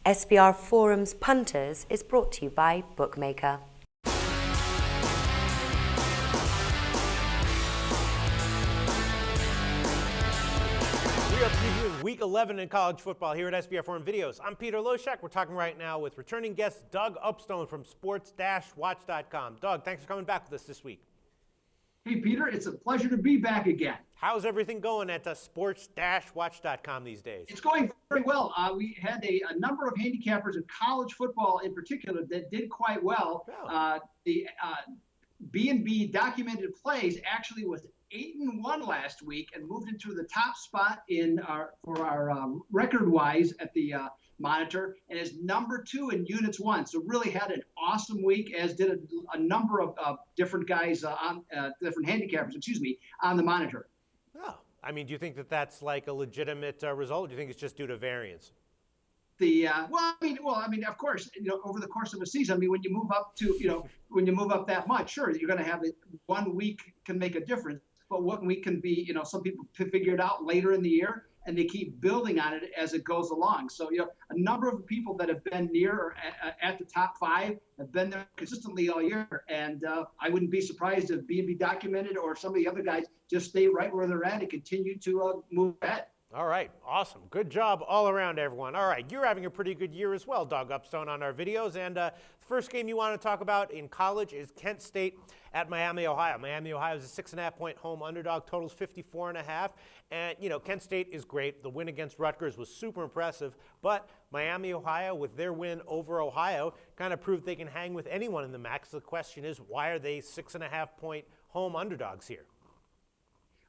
SBR Forum's Punters is brought to you by Bookmaker. We are previewing Week 11 in college football here at SBR Forum Videos. I'm Peter Loshak. We're talking right now with returning guest Doug Upstone from sports-watch.com. Doug, thanks for coming back with us this week. Hey, Peter, it's a pleasure to be back again. How's everything going at sports-watch.com these days? It's going very well. We had a number of handicappers in college football in particular that did quite well. Oh. The B&B documented plays actually was 8-1 last week and moved into the top spot for our record-wise at the monitor, and is number 2 in units won. So really had an awesome week, as did a number of different guys different handicappers, on the monitor. Oh, I mean, do you think that that's like a legitimate result? Or do you think it's just due to variance? Well, I mean, of course, over the course of a season, I mean, when you move up that much, sure, you're going to have it. 1 week can make a difference, but 1 week can be, some people figure it out later in the year, and they keep building on it as it goes along. So, a number of people that have been near or at the top 5 have been there consistently all year. And I wouldn't be surprised if B&B documented or some of the other guys just stay right where they're at and continue to move ahead. All right, awesome. Good job all around, everyone. All right, you're having a pretty good year as well, Doug Upstone, on our videos. And the first game you want to talk about in college is Kent State at Miami, Ohio. Miami, Ohio is a 6.5-point home underdog. Totals 54.5. And, Kent State is great. The win against Rutgers was super impressive. But Miami, Ohio, with their win over Ohio, kind of proved they can hang with anyone in the MAC. So the question is, why are they 6.5-point home underdogs here?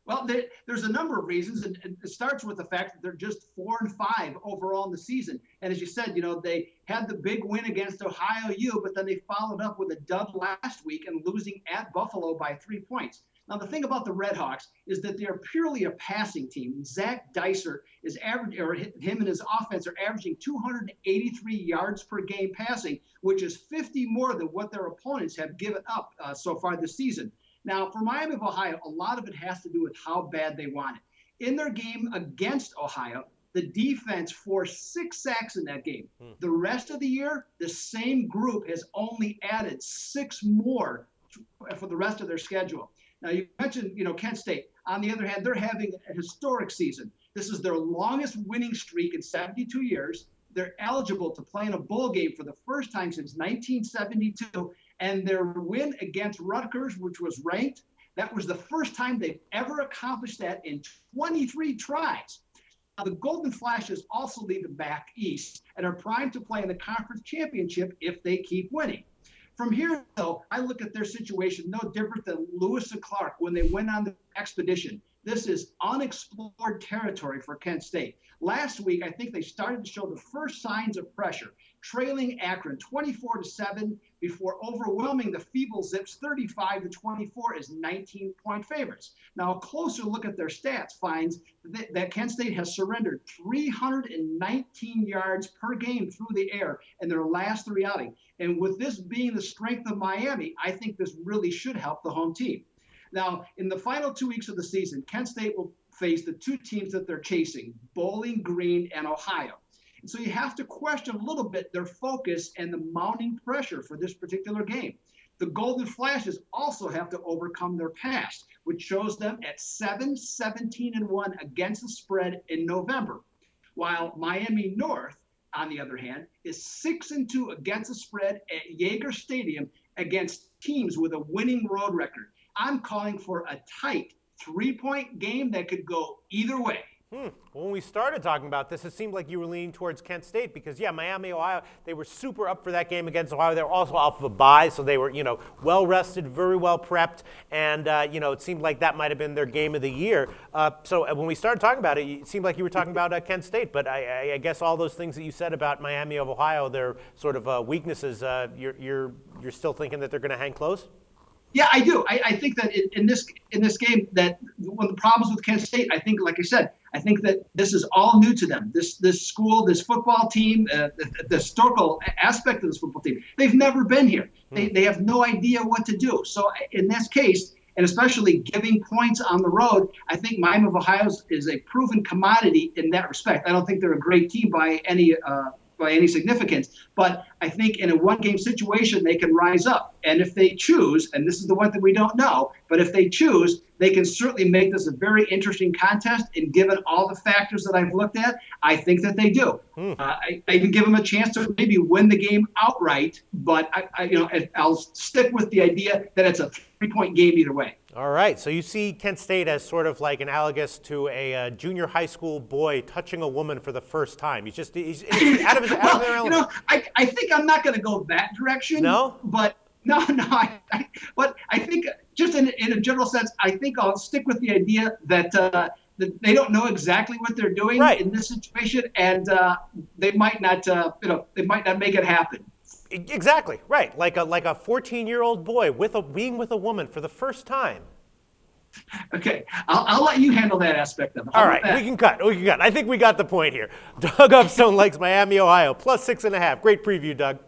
Well, there's a number of reasons, and it starts with the fact that they're just 4-5 overall in the season. And as you said, they had the big win against Ohio U, but then they followed up with a dub last week and losing at Buffalo by 3 points. Now, the thing about the RedHawks is that they're purely a passing team. Zach Dicer is him and his offense are averaging 283 yards per game passing, which is 50 more than what their opponents have given up so far this season. Now, for Miami of Ohio, a lot of it has to do with how bad they want it. In their game against Ohio, the defense forced 6 sacks in that game. The rest of the year, the same group has only added 6 more for the rest of their schedule. Now, you mentioned, Kent State. On the other hand, they're having a historic season. This is their longest winning streak in 72 years. They're eligible to play in a bowl game for the first time since 1972. And their win against Rutgers, which was ranked, that was the first time they've ever accomplished that in 23 tries. Now, the Golden Flashes also lead the MAC East and are primed to play in the conference championship if they keep winning. From here, though, I look at their situation no different than Lewis and Clark when they went on the expedition. This is unexplored territory for Kent State. Last week, I think they started to show the first signs of pressure, trailing Akron 24-7 before overwhelming the feeble Zips 35-24 as 19-point favorites. Now, a closer look at their stats finds that Kent State has surrendered 319 yards per game through the air in their last 3 outings. And with this being the strength of Miami, I think this really should help the home team. Now, in the final 2 weeks of the season, Kent State will face the 2 teams that they're chasing, Bowling Green and Ohio. And so you have to question a little bit their focus and the mounting pressure for this particular game. The Golden Flashes also have to overcome their past, which shows them at 7-17-1 against the spread in November, while Miami North, on the other hand, is 6-2 against the spread at Yager Stadium against teams with a winning road record. I'm calling for a tight 3-point game that could go either way. When we started talking about this, it seemed like you were leaning towards Kent State because, Miami, Ohio, they were super up for that game against Ohio. They were also off of a bye, so they were, well-rested, very well prepped, and, it seemed like that might have been their game of the year. So when we started talking about it, it seemed like you were talking about Kent State, but I guess all those things that you said about Miami of Ohio, their sort of weaknesses, you're still thinking that they're going to hang close? Yeah, I do. I think that in this game, that one of the problems with Kent State, I think, like I said, I think that this is all new to them. This school, this football team, the historical aspect of this football team, they've never been here. They have no idea what to do. So in this case, and especially giving points on the road, I think Miami of Ohio is a proven commodity in that respect. I don't think they're a great team by any by any significance. But I think in a one-game situation, they can rise up. And if they choose, and this is the one that we don't know, but if they choose, they can certainly make this a very interesting contest. And given all the factors that I've looked at, I think that they do. I even give them a chance to maybe win the game outright. But I'll stick with the idea that it's a 3-point game either way. All right, so you see Kent State as sort of like analogous to a junior high school boy touching a woman for the first time. He's out of his element. I think I'm not going to go that direction. No? But but I think just in a general sense, I think I'll stick with the idea that they don't know exactly what they're doing in this situation, and they might not make it happen. Exactly, right. Like a 14-year-old boy being with a woman for the first time. Okay, I'll let you handle that aspect of it. All right, we can cut. I think we got the point here. Doug Upstone likes Miami, Ohio, +6.5. Great preview, Doug.